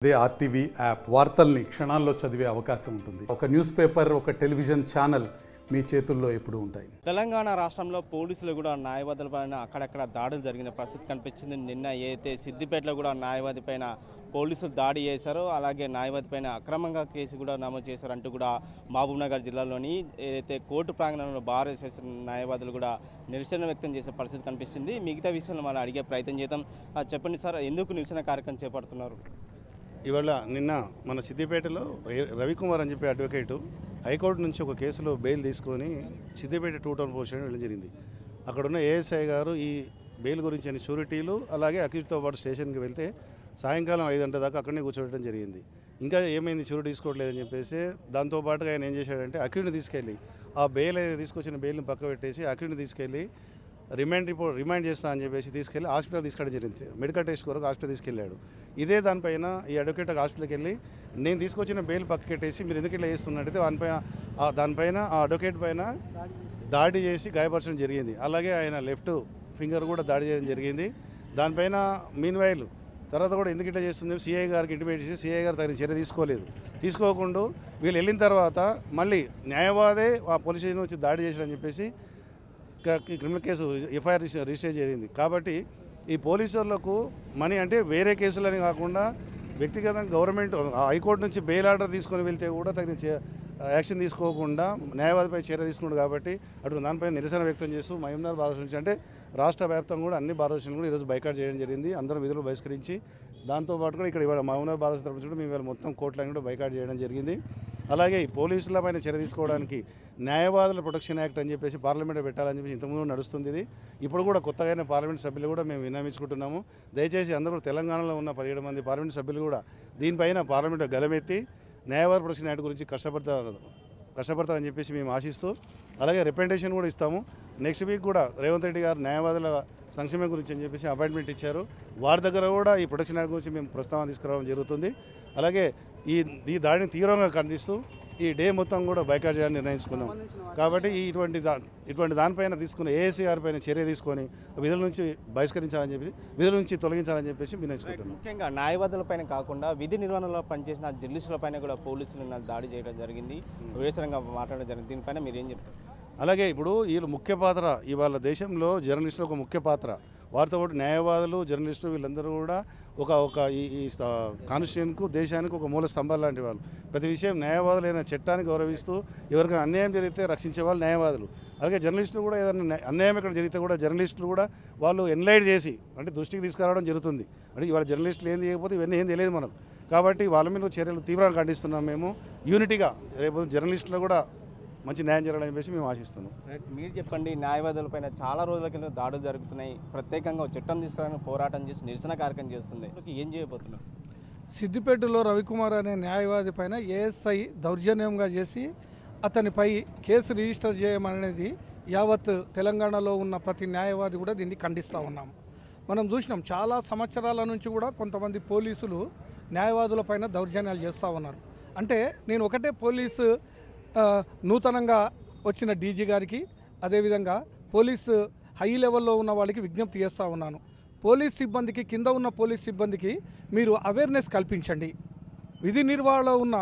అదే RTV app వార్తల్ని క్షణాల్లో చదివే అవకాశం ఉంటుంది. ఒక న్యూస్ పేపర్, ఒక టెలివిజన్ ఛానల్ మీ చేతుల్లో ఎప్పుడు ఉంటాయి. తెలంగాణ రాష్ట్రంలో పోలీసులు కూడా న్యాయవాదుల పైన అక్కడక్కడ దాడులు జరిగిన పరిస్థితి కనిపించింది. నిన్న అయితే సిద్దిపేటలో కూడా న్యాయవాది పైన పోలీసులు దాడి చేశారు. అలాగే న్యాయవాది పైన అక్రమంగా కేసు కూడా నమోదు చేశారంటూ కూడా మహబూబ్నగర్ జిల్లాలోని ఏదైతే కోర్టు ప్రాంగణంలో బార్ వేసేసిన న్యాయవాదులు కూడా నిరసన వ్యక్తం చేసే పరిస్థితి కనిపిస్తుంది. మిగతా విషయాలు మనం అడిగే ప్రయత్నం చేద్దాం. చెప్పండి సార్, ఎందుకు నిరసన కార్యక్రమం చేపడుతున్నారు? ఇవాళ నిన్న మన సిద్దిపేటలో రవికుమార్ అని చెప్పి అడ్వకేటు హైకోర్టు నుంచి ఒక కేసులో బెయిల్ తీసుకొని సిద్దిపేట 2 టౌన్ పోలీస్ స్టేషన్ వెళ్ళడం జరిగింది. అక్కడున్న ఏఎస్ఐ గారు ఈ బెయిల్ గురించి అని షూరిటీలు అలాగే అక్యూజ్తో పాటు స్టేషన్కి వెళ్తే సాయంకాలం 5 గంటల దాకా అక్కడనే కూర్చోబెట్టడం జరిగింది. ఇంకా ఏమైంది షూరిటీ తీసుకోవట్లేదని చెప్పేసి దాంతోపాటుగా ఆయన ఏం చేశాడంటే అక్యూజ్ని తీసుకెళ్ళి ఆ బెయిల్ తీసుకొచ్చిన బెయిల్ని పక్క పెట్టేసి అక్యూజ్ని తీసుకెళ్ళి రిమైండ్ చేస్తా అని చెప్పేసి తీసుకెళ్ళి హాస్పిటల్ తీసుకెళ్ళడం జరిగింది. మెడికల్ టెస్ట్ కొరకు హాస్పిటల్ తీసుకెళ్ళాడు. ఇదే దానిపైన ఈ అడ్వకేట్ హాస్పిటల్కి వెళ్ళి నేను తీసుకొచ్చిన బెయిల్ పక్కకెట్టేసి మీరు ఎందుకు ఇట్లా చేస్తున్నట్టయితే దానిపైన ఆ అడ్వకేట్ పైన దాడి చేసి గాయపరచడం జరిగింది. అలాగే ఆయన లెఫ్ట్ ఫింగర్ కూడా దాడి చేయడం జరిగింది. దానిపైన మీన్వైల్ తర్వాత కూడా ఎందుకు ఇట్లా చేస్తుంది సిఐ గారికి ఇంటిమేట్ చేసి సిఐ గారు తగిన చర్య తీసుకోకుండా వీళ్ళు వెళ్ళిన తర్వాత మళ్ళీ న్యాయవాదే ఆ పోలీస్ స్టేషన్ వచ్చి దాడి చేశాడని చెప్పేసి క్రిమినల్ కేసు ఎఫ్ఐఆర్ రిజిస్టర్ జరిగింది. కాబట్టి ఈ పోలీసులకు మనీ అంటే వేరే కేసులని కాకుండా వ్యక్తిగతంగా గవర్నమెంట్ హైకోర్టు నుంచి బెయిల్ ఆర్డర్ తీసుకొని వెళ్తే కూడా తగిన యాక్షన్ తీసుకోకుండా న్యాయవాదిపై చర్య తీసుకున్నాడు. కాబట్టి అటు దానిపై నిరసన వ్యక్తం చేస్తూ మహబూబ్నగర్ బార్ అసోసియేషన్ అంటే రాష్ట్ర వ్యాప్తంగా కూడా అన్ని బార్ అసోసియేషన్లు కూడా ఈరోజు బైకాట్ చేయడం జరిగింది. అందరూ విధులు బహిష్కరించి దాంతోపాటు కూడా ఇక్కడ ఇవాళ మహబూబ్నగర్ బార్ అసోసియేషన్ తరఫున మేము ఇవాళ మొత్తం కోర్టులను కూడా బైకాట్ చేయడం జరిగింది. అలాగే పోలీసుల పైన చర్య తీసుకోవడానికి న్యాయవాదుల ప్రొటెక్షన్ యాక్ట్ అని చెప్పేసి పార్లమెంట్లో పెట్టాలని చెప్పి ఇంతకుముందు నడుస్తుంది. ఇది ఇప్పుడు కూడా కొత్తగా పార్లమెంట్ సభ్యులు కూడా మేము విన్నవించుకుంటున్నాము. దయచేసి అందరూ తెలంగాణలో ఉన్న 17 మంది పార్లమెంట్ సభ్యులు కూడా దీనిపైన పార్లమెంట్లో గలమెత్తి న్యాయవాద ప్రొటెక్షన్ యాక్ట్ గురించి కష్టపడతారని చెప్పేసి మేము ఆశిస్తూ అలాగే రిప్రజెంటేషన్ కూడా ఇస్తాము. నెక్స్ట్ వీక్ కూడా రేవంత్ రెడ్డి గారు న్యాయవాదుల సంక్షేమం గురించి అని చెప్పేసి అపాయింట్మెంట్ ఇచ్చారు. వారి దగ్గర కూడా ఈ ప్రొటెక్షన్ యాక్ట్ గురించి మేము ప్రస్తావన తీసుకురావడం జరుగుతుంది. అలాగే ఈ దాడిని తీవ్రంగా ఖండిస్తూ ఈ డే మొత్తం కూడా బైకాట్ చేయాలని నిర్ణయించుకున్నాం. కాబట్టి ఇటువంటి దానిపైన తీసుకున్న ఏఎస్సీ గారి పైన చర్య తీసుకొని విధుల నుంచి బహిష్కరించాలని చెప్పి విధుల నుంచి తొలగించాలని చెప్పేసి నిర్ణయించుకుంటున్నాం. ముఖ్యంగా న్యాయవాదుల పైన కాకుండా విధి నిర్వహణలో పనిచేసిన జర్నలిస్టుల పైన కూడా పోలీసులు దాడి చేయడం జరిగింది, వివేచనంగా మాట్లాడడం జరిగింది. దీనిపైన మీరు ఏం చెప్తారు? అలాగే ఇప్పుడు వీళ్ళు ముఖ్య పాత్ర ఇవాళ దేశంలో జర్నలిస్టులు ఒక ముఖ్య పాత్ర. వారితో పాటు న్యాయవాదులు జర్నలిస్టులు వీళ్ళందరూ కూడా ఒక ఈ కాన్స్టిట్యూషన్కు దేశానికి ఒక మూల స్తంభాలు లాంటి వాళ్ళు. ప్రతి విషయం న్యాయవాదులైన చట్టాన్ని గౌరవిస్తూ ఎవరికైనా అన్యాయం జరిగితే రక్షించే వాళ్ళు న్యాయవాదులు. అలాగే జర్నలిస్టులు కూడా ఏదైనా అన్యాయం ఎక్కడ జరిగితే కూడా జర్నలిస్టులు కూడా వాళ్ళు ఎన్లైట్ చేసి అంటే దృష్టికి తీసుకురావడం జరుగుతుంది. అంటే ఇవాళ జర్నలిస్టులు ఏం చేయకపోతే ఇవన్నీ ఏం తెలియదు మనకు. కాబట్టి వాళ్ళ మీద చర్యలు తీవ్రంగా ఖండిస్తున్నాం. మేము యూనిటీగా రేపు జర్నలిస్టులు కూడా మంచి న్యాయం జరగాలని చెప్పేసి మేము ఆశిస్తున్నాం. మీరు చెప్పండి, న్యాయవాదులపైన చాలా రోజుల కింద దాడులు జరుగుతున్నాయి, ప్రత్యేకంగా చట్టం తీసుకురావడానికి పోరాటం చేసి నిరసన కార్యక్రమం చేస్తుంది, ఏం చేయబోతున్నారు? సిద్దిపేటలో రవికుమార్ అనే న్యాయవాది పైన ఏఎస్ఐ దౌర్జన్యంగా చేసి అతనిపై కేసు రిజిస్టర్ చేయమనేది యావత్ తెలంగాణలో ఉన్న ప్రతి న్యాయవాది కూడా దీన్ని ఖండిస్తూ ఉన్నాం. మనం చూసినాం చాలా సంవత్సరాల నుంచి కూడా కొంతమంది పోలీసులు న్యాయవాదుల పైన దౌర్జన్యాలు చేస్తూ ఉన్నారు. అంటే నేను ఒకటే పోలీసు నూతనంగా వచ్చిన డీజీ గారికి అదేవిధంగా పోలీసు హై లెవెల్లో ఉన్న వాళ్ళకి విజ్ఞప్తి చేస్తూ ఉన్నాను. పోలీస్ సిబ్బందికి కింద ఉన్న పోలీస్ సిబ్బందికి మీరు అవేర్నెస్ కల్పించండి. విధి నిర్వహణలో ఉన్న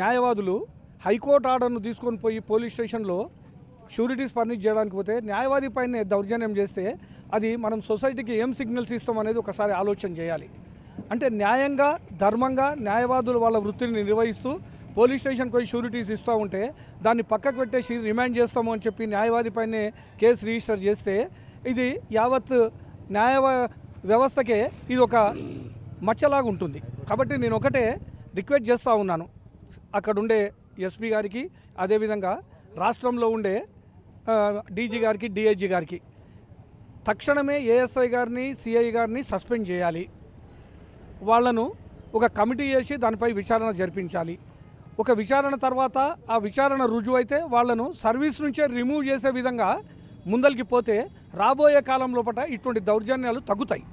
న్యాయవాదులు హైకోర్టు ఆర్డర్ను తీసుకొని పోయి పోలీస్ స్టేషన్లో షూరిటీస్ ఫర్నిష్ చేయడానికి పోతే న్యాయవాది పైన దౌర్జన్యం చేస్తే అది మనం సొసైటీకి ఏం సిగ్నల్స్ ఇస్తాం అనేది ఒకసారి ఆలోచన చేయాలి. అంటే న్యాయంగా ధర్మంగా న్యాయవాదులు వాళ్ళ వృత్తిని నిర్వహిస్తూ పోలీస్ స్టేషన్కి పోయి షూరిటీస్ ఇస్తూ ఉంటే దాన్ని పక్కకు పెట్టేసి రిమాండ్ చేస్తాము అని చెప్పి న్యాయవాది పైనే కేసు రిజిస్టర్ చేస్తే ఇది యావత్ న్యాయ వ్యవస్థకే ఇది ఒక మచ్చలాగా ఉంటుంది. కాబట్టి నేను ఒకటే రిక్వెస్ట్ చేస్తూ ఉన్నాను అక్కడుండే ఎస్పీ గారికి అదేవిధంగా రాష్ట్రంలో ఉండే డీజీ గారికి డిఐజీ గారికి తక్షణమే ఏఎస్ఐ గారిని సిఐ గారిని సస్పెండ్ చేయాలి. వాళ్లను ఒక కమిటీ చేసి దానిపై విచారణ జరిపించాలి. ఒక విచారణ తర్వాత ఆ విచారణ రుజువైతే వాళ్లను సర్వీస్ నుంచే రిమూవ్ చేసే విధంగా ముందరికి పోతే రాబోయే కాలం లోపల ఇటువంటి దౌర్జన్యాలు తగ్గుతాయి.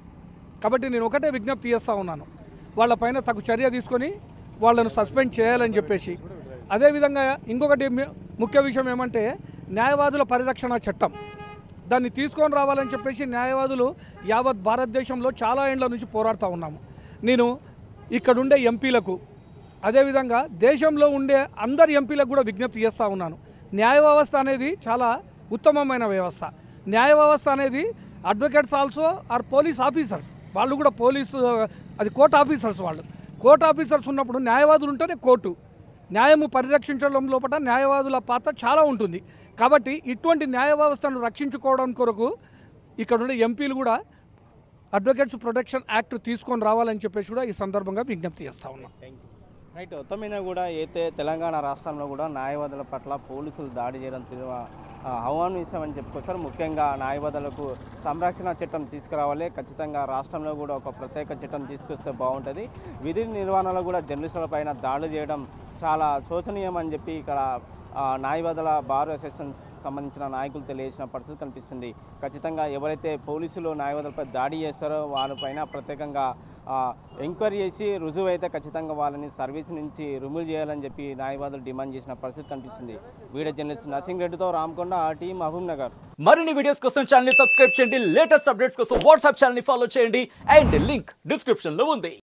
కాబట్టి నేను ఒకటే విజ్ఞప్తి చేస్తూ ఉన్నాను, వాళ్ళపైన తగు చర్య తీసుకొని వాళ్ళను సస్పెండ్ చేయాలని చెప్పేసి. అదేవిధంగా ఇంకొకటి ముఖ్య విషయం ఏమంటే న్యాయవాదుల పరిరక్షణ చట్టం దాన్ని తీసుకొని రావాలని చెప్పేసి న్యాయవాదులు యావత్ భారతదేశంలో చాలా ఏండ్ల నుంచి పోరాడుతూ ఉన్నాము. నేను ఇక్కడ ఉండే ఎంపీలకు అదేవిధంగా దేశంలో ఉండే అందరి ఎంపీలకు కూడా విజ్ఞప్తి చేస్తూ ఉన్నాను. న్యాయ వ్యవస్థ అనేది చాలా ఉత్తమమైన వ్యవస్థ. న్యాయ వ్యవస్థ అనేది advocates also are police officers, వాళ్ళు కూడా పోలీసు అది కోర్ట్ ఆఫీసర్స్. వాళ్ళు కోర్ట్ ఆఫీసర్స్ ఉన్నప్పుడు న్యాయవాదులు ఉంటేనే కోర్టు న్యాయము పరిరక్షించడం లోపల న్యాయవాదుల పాత్ర చాలా ఉంటుంది. కాబట్టి ఇటువంటి న్యాయ వ్యవస్థను రక్షించుకోవడం కొరకు ఇక్కడ ఉండే ఎంపీలు కూడా అడ్వకేట్స్ ప్రొటెక్షన్ యాక్ట్ తీసుకొని రావాలని చెప్పేసి కూడా ఈ సందర్భంగా విజ్ఞప్తి చేస్తూ ఉన్నాం. రైట్. మొత్తమైన కూడా అయితే తెలంగాణ రాష్ట్రంలో కూడా న్యాయవాదుల పట్ల పోలీసులు దాడి చేయడం ఆహ్వానిస్తామని చెప్పుకొచ్చారు. ముఖ్యంగా న్యాయవాదులకు సంరక్షణ చట్టం తీసుకురావాలి, ఖచ్చితంగా రాష్ట్రంలో కూడా ఒక ప్రత్యేక చట్టం తీసుకొస్తే బాగుంటుంది. విధి నిర్వహణలో కూడా జర్నలిస్టుల పైన దాడులు చేయడం చాలా శోచనీయం అని చెప్పి ఇక్కడ న్యాయవాదుల బార్ అసోసియేషన్ సంబంధించిన నాయకులు తెలియజేసిన పరిస్థితి కనిపిస్తుంది. ఖచ్చితంగా ఎవరైతే పోలీసులు న్యాయవాదులపై దాడి చేస్తారో వారిపైన ప్రత్యేకంగా ఎంక్వైరీ చేసి రుజువు అయితే ఖచ్చితంగా వాళ్ళని సర్వీస్ నుంచి రిమూవ్ చేయాలని చెప్పి న్యాయవాదులు డిమాండ్ చేసిన పరిస్థితి కనిపిస్తుంది. వీడియో జర్నలిస్ట్ నర్సింగ్ రెడ్డితో రామకొండ, ఆర్టీ, మహబూబ్ నగర్. మరిన్ని వీడియోస్ కోసం ఛానల్ ని సబ్స్క్రైబ్ చేయండి, లేటెస్ట్ అప్డేట్స్ కోసం వాట్సాప్ ఛానల్ ని ఫాలో చేయండి అండ్ లింక్ డిస్క్రిప్షన్ లో ఉంది.